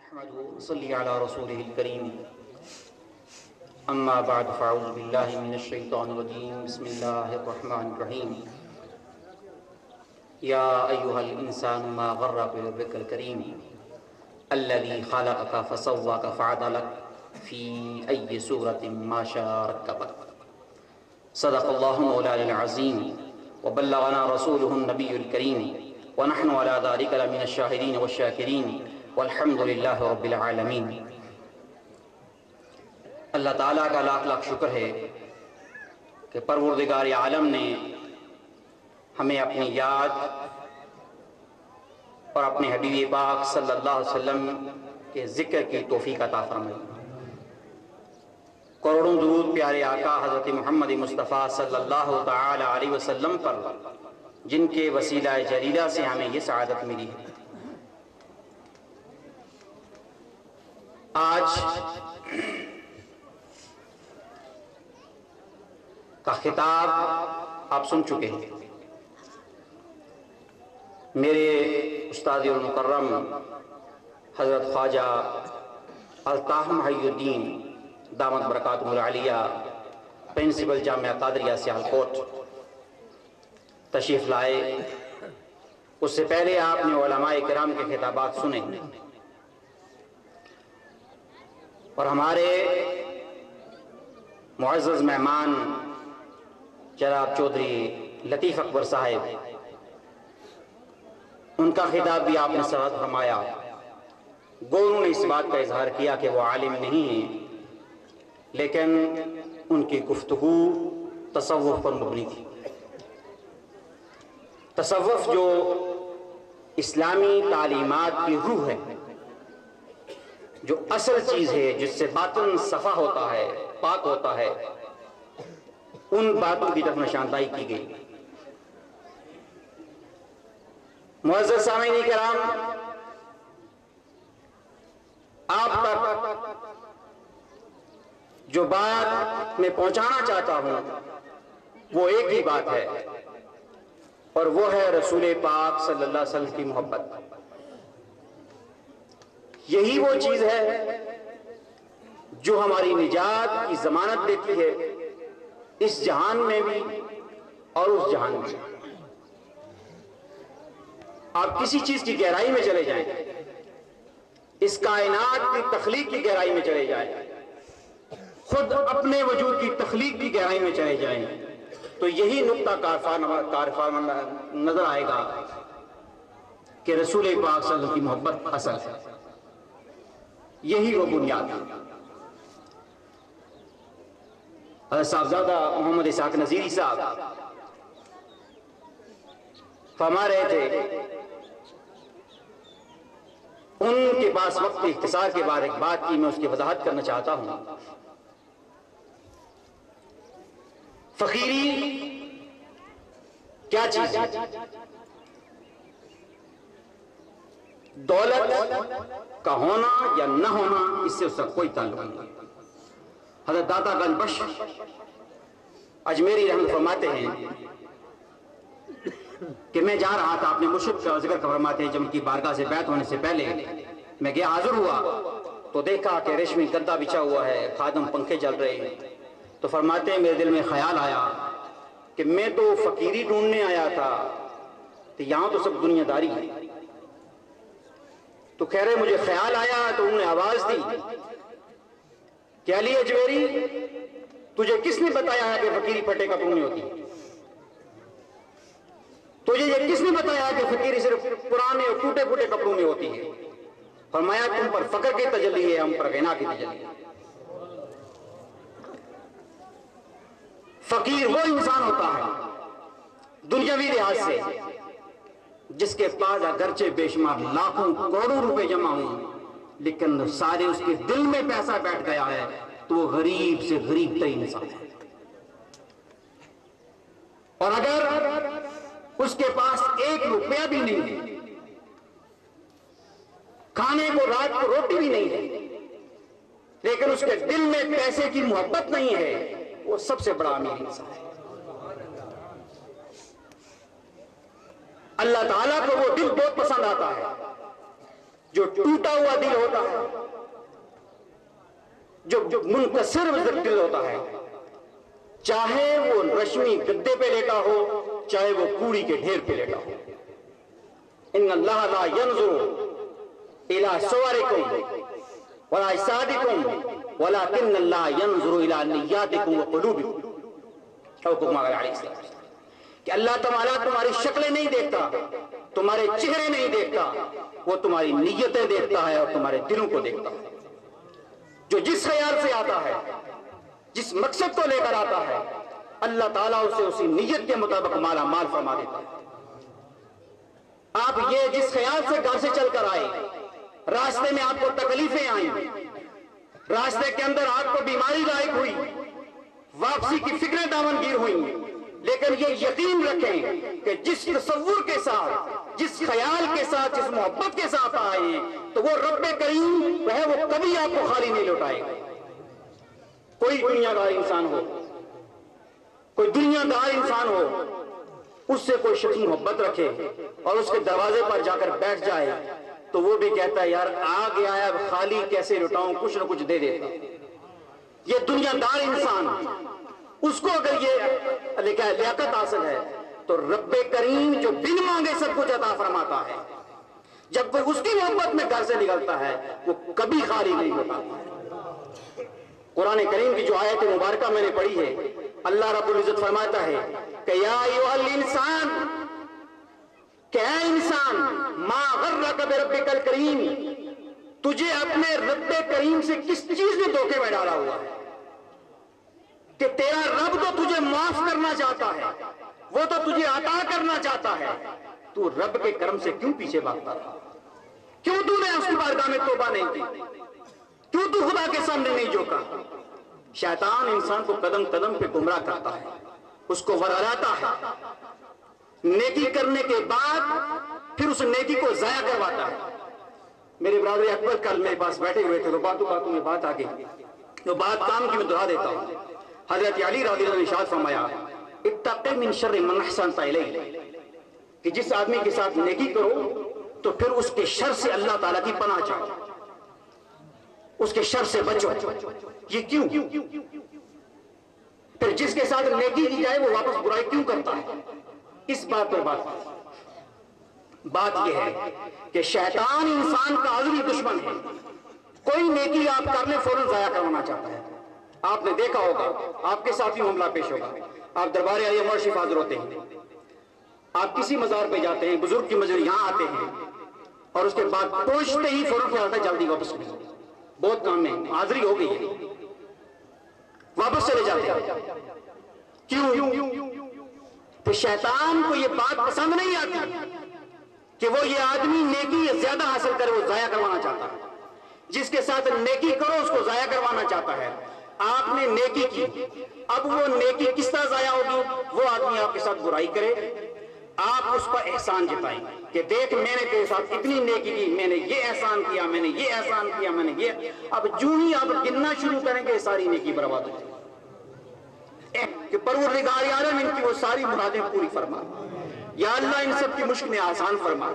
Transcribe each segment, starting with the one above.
नहमदुहु व नसल्ली अला रसूलिहिल करीम। अम्मा बाद फ़अऊज़ु बिल्लाहि मिनश शैतानिर रजीम। बिस्मिल्लाहिर रहमानिर रहीम। या अय्युहल इंसानु मा गर्रक बिरब्बिकल करीम अल्लज़ी खलक़क फसव्वक फ़अदलक फ़ी अय्यि सूरतिन मा शाअ रक्कबक। सदक़ल्लाहु मौलाना अज़ीम व बल्लगना रसूलुहुन नबियुल करीम व नहनु अला ज़ालिका लमिनश शाहिदीन व शाकिरीन वल्हम्दुलिल्लाहि रब्बिल आलमीन। अल्लाह ताला का लाख लाख शुक्र है कि परवरदिगार आलम ने हमें अपनी याद और अपने हबीब पाक सल्लल्लाहु अलैहि वसल्लम के ज़िक्र की तौफीक अता फरमाई। करोड़ों दुरूद प्यारे आका हज़रत मोहम्मद मुस्तफ़ा सल्लल्लाहु ताला अलैहि वसल्लम पर, जिनके वसीला जलीला से हमें ये सआदत मिली है। आज का खिताब आप सुन चुके हैं। मेरे उस्ताद-ए मुकर्रम हज़रत ख्वाजा अल्ताफ़ मुहय्यिद्दीन दामत बरकातुहुल आलिया प्रिंसिपल जामिया कादरिया सियालकोट तशरीफ़ लाए। उससे पहले आपने उलमाए किराम के खिताबात सुने और हमारे मुअज़्ज़ज़ मेहमान जनाब चौधरी लतीफ़ अकबर साहब, उनका खिताब भी आपने समाअत फरमाया। गो उन्होंने इस बात का इजहार किया कि वो आलिम नहीं है, लेकिन उनकी गुफ्तगू तसव्वुफ़ पर मबनी थी। तसव्वुफ़ जो इस्लामी तालीमात की रूह है, जो असल चीज़ है, जिससे बातिन सफ़ा होता है, पाक होता है, उन बातों की तरफ निशानदाही की गई। मुअज़्ज़ज़ सामीन किराम, आप तक जो बात मैं पहुंचाना चाहता हूं वो एक ही बात है, और वो है रसूल पाक सल्लल्लाहु अलैहि वसल्लम की मोहब्बत। यही वो चीज है जो हमारी निजात की जमानत देती है, इस जहान में भी और उस जहान में। आप किसी चीज की गहराई में चले जाएं, इस कायनात की तख्लीक की गहराई में चले जाएं, खुद अपने वजूद की तख्लीक की गहराई में चले जाएं, तो यही नुक्ता कारफान नजर आएगा कि रसूल पाक सल्लल्लाहु अलैहि वसल्लम की मोहब्बत असल है। यही वो बुनियाद है। साहबजादा मोहम्मद इसाक नज़ीरी साहब फरमा रहे थे, उनके पास वक्त के इख्तिसार के बाद एक बात की मैं उसकी वजाहत करना चाहता हूं। फकीरी क्या चीज है? दौलत का होना या न होना, इससे उसका कोई ताल्लुक नहीं। हज़रत दाता गंज अजमेरी रहमत फरमाते हैं कि मैं जा रहा था, अपने मुर्शिद का जिक्र फरमाते हैं, जब उनकी बारगाह से बैत होने से पहले मैं गया, हाजिर हुआ तो देखा कि रेशमी गद्दा बिछा हुआ है, खादम पंखे चल रहे हैं। तो फरमाते हैं मेरे दिल में ख्याल आया कि मैं तो फकीरी ढूंढने आया था, तो यहां तो सब दुनियादारी है। तो कह रहे मुझे ख्याल आया, तो उन्होंने आवाज दी कि अली अजमेरी, तुझे किसने बताया है कि फकीरी फटे कपड़ों में होती है? तुझे ये किसने बताया कि फकीरी सिर्फ पुराने और टूटे फूटे कपड़ों में होती है? फरमाया तुम पर फकर की तजल्ली है, हम पर गिना की तजल्ली है। फकीर वो इंसान होता है दुनियावी लिहाज से जिसके पास अगरचे बेशुमार लाखों करोड़ों रुपए जमा हुए, लेकिन सारे उसके दिल में पैसा बैठ गया है, तो वो गरीब से गरीब तरीन इंसान है। और अगर उसके पास एक रुपया भी नहीं है, खाने को रात को रोटी भी नहीं है, लेकिन उसके दिल में पैसे की मोहब्बत नहीं है, वो सबसे बड़ा अमीर इंसान है। अल्लाह ताला को वो दिल बहुत पसंद आता है जो टूटा हुआ दिल होता है, जो मुनकसिर दिल होता है, चाहे वो रश्मि गद्दे पे लेटा हो, चाहे वो कूड़ी के ढेर पे लेटा हो। इन्नल्लाह ला यंजुरु इला सुवरिकुम वला अजसादिकुम वलाकिन्नल्लाह यंजुरु इला निय्यातिकुम व कुलूबिकुम। कि अल्लाह तआला तुम्हारी शक्लें नहीं देखता, तुम्हारे चेहरे नहीं देखता, वो तुम्हारी नियतें देखता है और तुम्हारे दिलों को देखता है। जो जिस ख्याल से आता है, जिस मकसद को लेकर आता है, अल्लाह ताला उसे उसी नियत के मुताबिक माला माल फरमा देता है। आप ये जिस ख्याल से घर से चलकर आए, रास्ते में आपको तकलीफें आई, रास्ते के अंदर आपको बीमारी लायक हुई, वापसी की फिक्रें दामनगीर हुई, लेकिन ये यकीन रखें कि जिस तसव्वुर के साथ, जिस ख्याल के साथ, जिस मोहब्बत के साथ आए, तो वो रब्बे करीम है, वो कभी आपको खाली नहीं लौटाएगा। कोई दुनियादार इंसान हो, कोई दुनियादार इंसान हो, उससे कोई शख्स मोहब्बत रखे और उसके दरवाजे पर जाकर बैठ जाए, तो वो भी कहता है यार आ गया है, अब खाली कैसे लुटाऊं, कुछ ना कुछ दे देता। ये दुनियादार इंसान, उसको अगर ये लियाकत हासिल है, तो रब्बे करीम जो बिन मांगे सब कुछ अता फरमाता है, जब कोई उसकी मोहब्बत में घर से निकलता है, वो कभी खाली नहीं होता। कुरान करीम की जो आयत मुबारका मैंने पढ़ी है, अल्लाह रब्बुल इज्जत फरमाता है कि या अय्युहल इंसान, क्या इंसान, मा गर्रक बिरब्बिकल करीम, तुझे अपने रब्बे करीम से किस चीज ने धोखे में डाला हुआ है कि तेरा रब तो तुझे माफ करना चाहता है, वो तो तुझे अता करना चाहता है, तू रब के कर्म से क्यों पीछे भागता रहा? क्यों तूने उसकी बारगाह में तौबा नहीं की? क्यों तू खुदा के सामने नहीं झुका? शैतान इंसान को कदम कदम पे गुमराह करता है, उसको वराता है, नेकी करने के बाद फिर उस नेकी को जाया करवाता है। मेरे ब्रादर अकबर कल मेरे पास बैठे हुए थे, तो बातों बातों में बात आ गई, तो बात काम की मैं दोहरा देता हूं। हजरत अली रज़ी अल्लाह ने इरशाद फरमाया, इत्तक़ि मिन शर्रि मन अहसनत इलैहि, कि जिस आदमी के साथ नेकी करो तो फिर उसके शर से अल्लाह ताला की पनाह चाहो, उसके शर से बचो। ये क्यों? फिर जिसके साथ नेकी की जाए वो वापस बुराई क्यों करता है? इस बात पर बात यह है कि शैतान इंसान का आज़मी दुश्मन है। कोई नेकी आप कर ले फौरन जाया करवाना चाहता है। आपने देखा होगा, आपके साथ ही मामला पेश होगा। आप दरबार आलिया मुर्शिद हाजिर होते हैं, आप किसी मजार पे जाते हैं, बुजुर्ग की मजर यहां आते हैं, और उसके बाद पहुंचते ही फौरन ख्याल आता है जल्दी वापस करो, बहुत काम में हाजिरी हो गई है, वापस चले जाते हैं। क्यों? तो शैतान को यह बात पसंद नहीं आती कि वो ये आदमी नेकी ज्यादा हासिल करे, वो जाया करवाना चाहता है। जिसके साथ नेकी करो उसको जाया करवाना चाहता है। आपने नेकी की, अब वो नेकी किस तरह जाया होगी? वो आदमी आपके साथ बुराई करे, आप उस पर एहसान जताएं कि देख मैंने तेरे साथ इतनी नेकी की, मैंने ये एहसान किया, मैंने ये एहसान किया, मैंने ये। अब जो ही आप गिनना शुरू करेंगे सारी नेकी बर्बाद हो जाएगी। कि परवरदिगार आलम इनकी वो सारी मुरादें पूरी फरमा, या अल्लाह इन सब की मुश्किलें आसान फरमा,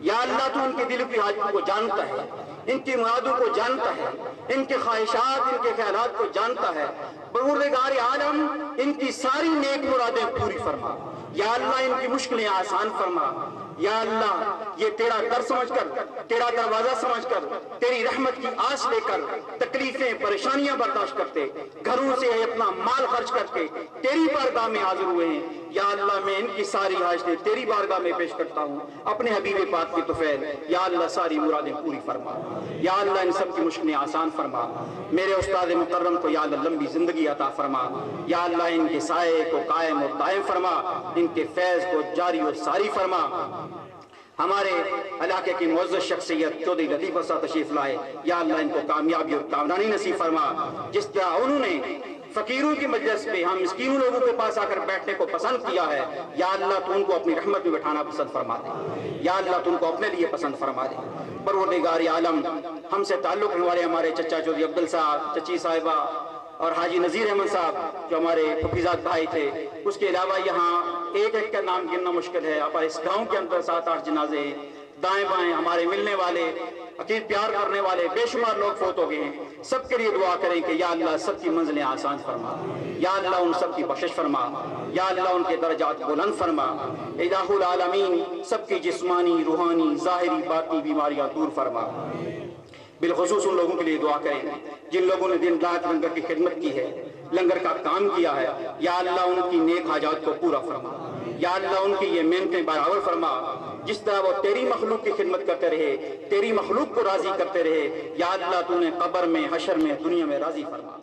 या अल्लाह तू इनके दिल की हाजतों को जानता है, इनकी मुरादों को जानता है, इनके ख्वाहिशात, इनके ख्यालात को जानता है। परवरदिगार आलम इनकी सारी नेक मुरादें पूरी फरमा, या अल्लाह इनकी मुश्किलें आसान फरमा। या अल्लाह ये तेरा दर समझकर, तेरा दरवाजा समझकर, तेरी रहमत की आस लेकर तकलीफें परेशानियां बर्दाश्त करते, घरों से अपना माल खर्च करके तेरी बारगाह में हाजिर हुए हैं। या अल्लाह मैं इनकी सारी हाजतें तेरी बारगाह में पेश करता हूँ अपने हबीब पाक की तुफैल। या अल्लाह सारी मुरादें पूरी फरमा, या अल्लाह इन सब की मुश्किलें आसान फरमा। मेरे उस्ताद मुकर्रम को या अल्लाह लंबी जिंदगी अता फरमा। या अल्लाह इनके साये को कायम और दायम फरमा, इनके फैज को जारी और सारी फरमा। हमारे इलाके की मुअज़्ज़ज़ शख्सियत चौधरी लतीफ़ साहब तशरीफ लाए, या अल्लाह इनको कामयाबी और कामरानी नसीब फरमा। जिस तरह उन्होंने फकीरों की मजलिस पे हम मिस्कीनों लोगों के पास आकर बैठने को पसंद किया है, या अल्लाह तू उनको अपनी रहमत में बैठाना पसंद फरमा दे, या अल्लाह तू उनको अपने लिए पसंद फरमा दे। परवरदिगार आलम हमसे ताल्लुक़ हमारे चचा चौधरी अब्दुल साहब, चची साहिबा और हाजी नज़ीर अहमद साहब जो हमारे फकीज़ात भाई थे, उसके अलावा यहाँ एक एक का नाम गिनना मुश्किल है। अब इस गाँव के अंदर 7-8 जनाजे दाएं बाएं हमारे मिलने वाले, अकीद प्यार करने वाले बेशुमार लोग फौत हो गए हैं। सबके लिए दुआ करें कि या अल्लाह सबकी मंजिलें आसान फरमा, या अल्लाह उन सबकी बख्शिश फरमा, या अल्लाह उनके दर्जात बुलंद फरमा। इलाहुल आलमीन सबकी जिस्मानी, रूहानी, ज़ाहिरी, बातिनी बीमारियां दूर फरमा। बिलखुसूस उन लोगों के लिए दुआ करें जिन लोगों ने दिन रात लंगर की खिदमत की है, लंगर का काम किया है। या अल्लाह उनकी नेक हाजात को पूरा फरमा, या अल्लाह उनकी ये मेहनतें बराबर फरमा। जिस तरह वो तेरी मखलूक की खिदमत करते रहे, तेरी मखलूक को राजी करते रहे, या अल्लाह तूने कब्र में, हशर में, दुनिया में राजी फरमा।